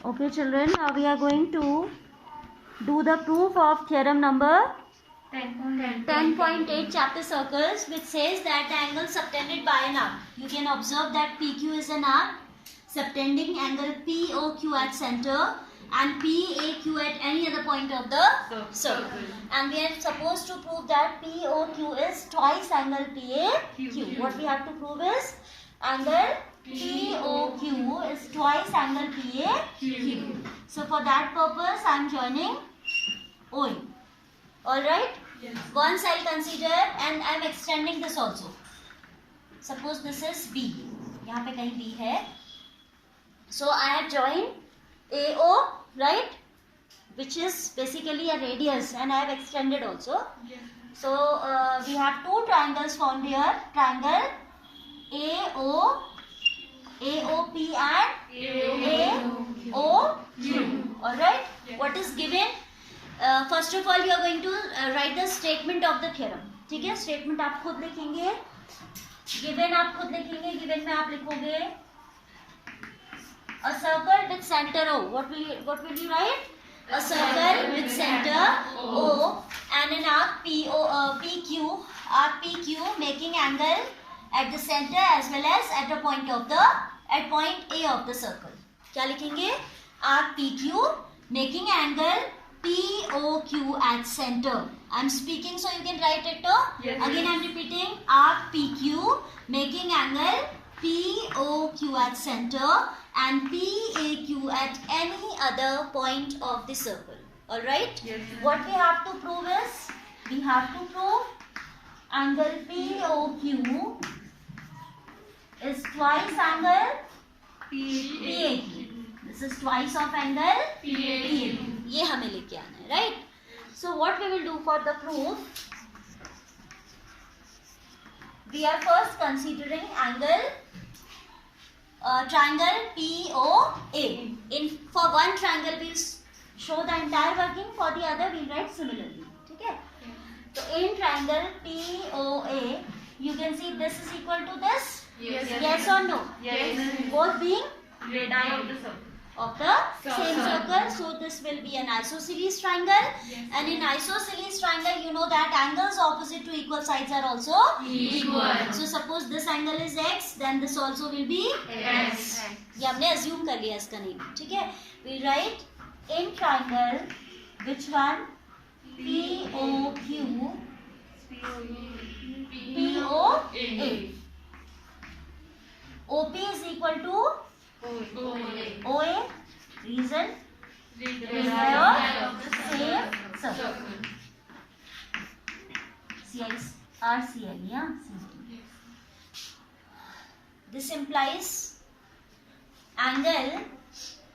Okay children, now we are going to do the proof of theorem number 10.8 chapter circles, which says that the angle subtended by an arc. You can observe that PQ is an arc subtending angle POQ at center and PAQ at any other point of the circle. And we are supposed to prove that POQ is twice angle PAQ. What we have to prove is angle POQ is twice angle PAQ. So for that purpose I am joining OE. Alright? Yes. Once I will consider and I am extending this also. Suppose this is B. यहाँ पे कहीं B है. So I have joined AO, right? Which is basically a radius, and I have extended also. Yes. So we have two triangles formed here. Triangle AO, AOP and AOQ. Alright? Yes. What is given? First of all, you are going to write the statement of the theorem. ठीक है? Statement आप खुद लिखेंगे. Given आप खुद लिखेंगे. Given में आप लिखोगे a circle with center O. What will you write? A circle with center O and an arc PQ, arc PQ making angle at the center as well as at the point A of the circle. क्या लिखेंगे? Arc PQ making angle POQ at center. I am speaking so you can write it too. Yes. Again I am repeating. Arc PQ making angle POQ at center and PAQ at any other point of the circle. Alright? Yes. What we have to prove is, we have to prove angle POQ is twice angle PAQ. This is twice of angle PAQ. ये हमें लेके आना है, right? So what we will do for the proof? We are first considering angle triangle POA. For one triangle we will show the entire working, for the other we will write similarly. ठीक है? So in triangle POA, you can see this is equal to this. Yes. Yes or no? Yes. Both being Radius of the same circle. So this will be an isosceles triangle. Yes. And in isosceles triangle, you know that angles opposite to equal sides are also Equal. So suppose this angle is x, then this also will be X. ये हमने assume कर लिया इसका name. ठीक है? We write in triangle which one? POQ POA. OP is equal to OA. Reason? They are of the same circle. RCL, yeah? This implies angle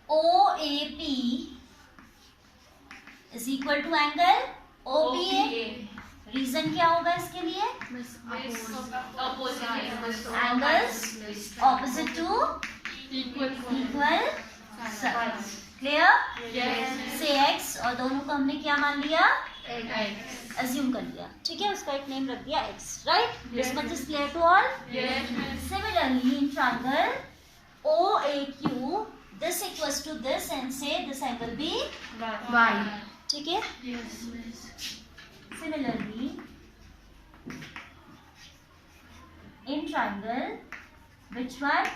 OAP is equal to angle OPA. Reason क्या होगा इसके लिए? Angles opposite to equal sides. Clear? Yes. Say x और दोनों को हमने क्या मान लिया? X. Assume कर लिया. ठीक है? उसका एक name रख दिया x. Right? Yes. This much is clear to all? Yes. Similarly, in triangle OAQ, this equals to this and say this angle be y. ठीक है? Yes. Similarly, in triangle, which one?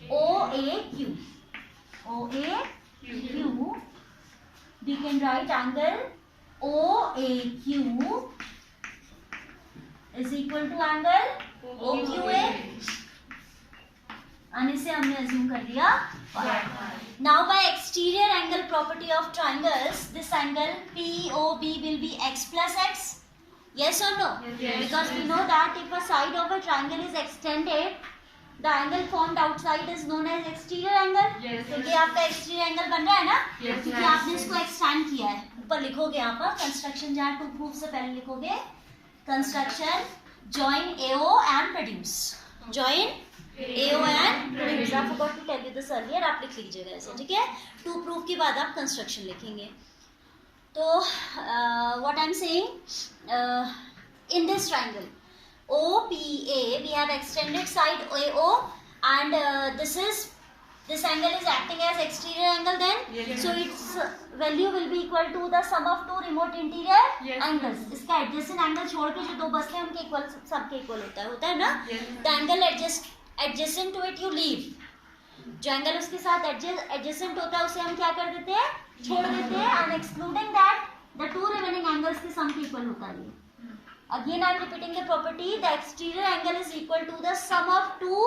OAQ. OAQ, we can write angle OAQ is equal to angle OQA. and इसे हमने assume कर लिया y. Now by exterior angle property of triangles, this angle POB will be x plus x. Yes or no? Yes. Because we know that if a side of a triangle is extended, the angle formed outside is known as exterior angle. Yes. क्योंकि आपका exterior angle बन रहा है ना? Yes. क्योंकि आपने इसको expand किया है. ऊपर लिखोगे यहाँ पर construction जहाँ to prove से पहले लिखोगे construction join AO and produce. Join AO and produce. I forgot to tell you this earlier. आप लिख लीजिएगा ऐसे, ठीक है? To prove के बाद आप construction लिखेंगे. तो what I'm saying, in this triangle OPA, we have extended side AO and this is This angle is acting as exterior angle then. Yes. So its value will be equal to the sum of two remote interior Yes. angles. इसका adjacent angle छोड़ के जो दो बचते हैं उनके equal सबके equal होता है ना. Yes. The angle adjacent to it you leave. जो एंगल उसके साथ adjacent होता है उसे हम क्या कर देते हैं, छोड़ देते हैं. And excluding that the two remaining angles के sum के इक्वल होता है. Again I am repeating the property. The exterior angle is equal to the sum of two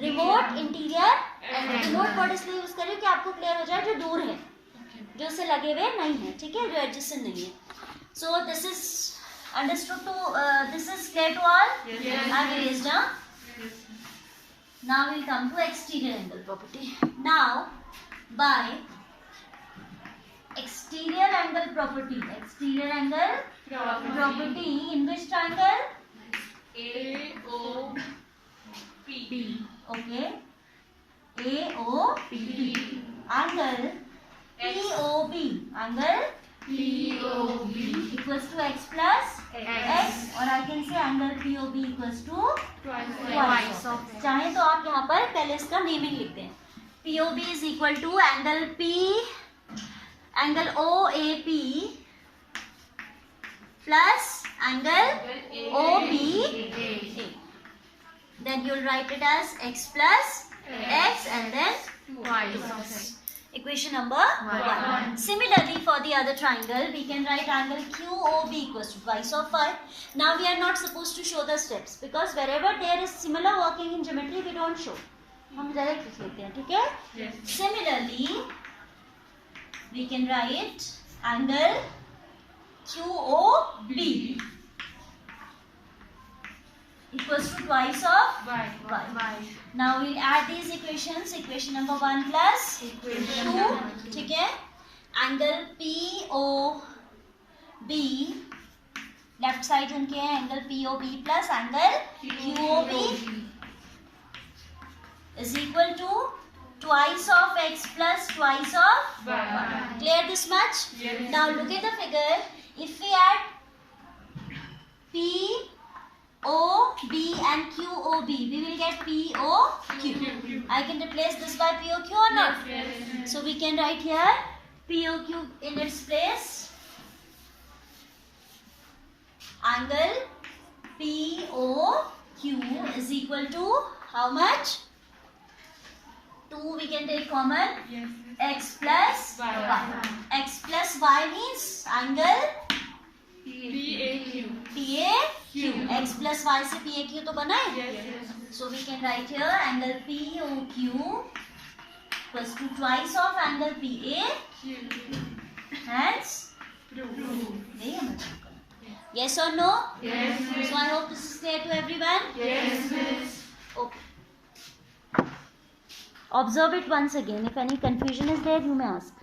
remote interior angle. Remote word इसलिए यूज करिए कि आपको clear हो जाए जो दूर है, जो उससे लगे हुए नहीं है, ठीक है, जो एडजेसेंट नहीं है. So this is understood to this is clear to all. Yes. I have erased down. Now we'll come to exterior angle property. Now by exterior angle property, exterior angle property in which triangle? AOP. Okay. AOP. Angle POB. Angle POB. equals to x plus X. or I can say angle POB equals to Twice of X. चाहे तो आप यहाँ पर पहले इसका naming लिख दें. POB is equal to angle OAP plus angle OBA. Then you'll write it as x plus x and then Twice of X. equation number 1. Similarly, for the other triangle, we can write angle QOB equals to twice of phi. Now we are not supposed to show the steps because wherever there is similar working in geometry, we don't show. हम direct लिख लेते हैं, ठीक है? Yes. Similarly, we can write angle QOB equals to twice of Y. Now we'll add these equations. Equation number 1 plus Equation 2, number ठीक है? Angle POB left side उनके हैं angle POB plus angle QOB is equal to twice of x plus twice of Y. Clear this much? Yes. Now look at the figure. If we add P O, B and Q, O, B, we will get P, O, Q. I can replace this by P, O, Q or not? Yes. So we can write here P, O, Q in its place. Angle P, O, Q is equal to how much? 2 we can take common. Yes. X plus Y. Y. X plus Y means angle PAQ. PAQ. X plus Y से PAQ तो बना है? Yes. So we can write here angle POQ equals to twice of angle PA. Hence, yes or no? Yes. So I hope this is clear to everyone. Yes, miss. Okay. Observe it once again. If any confusion is there, you may ask.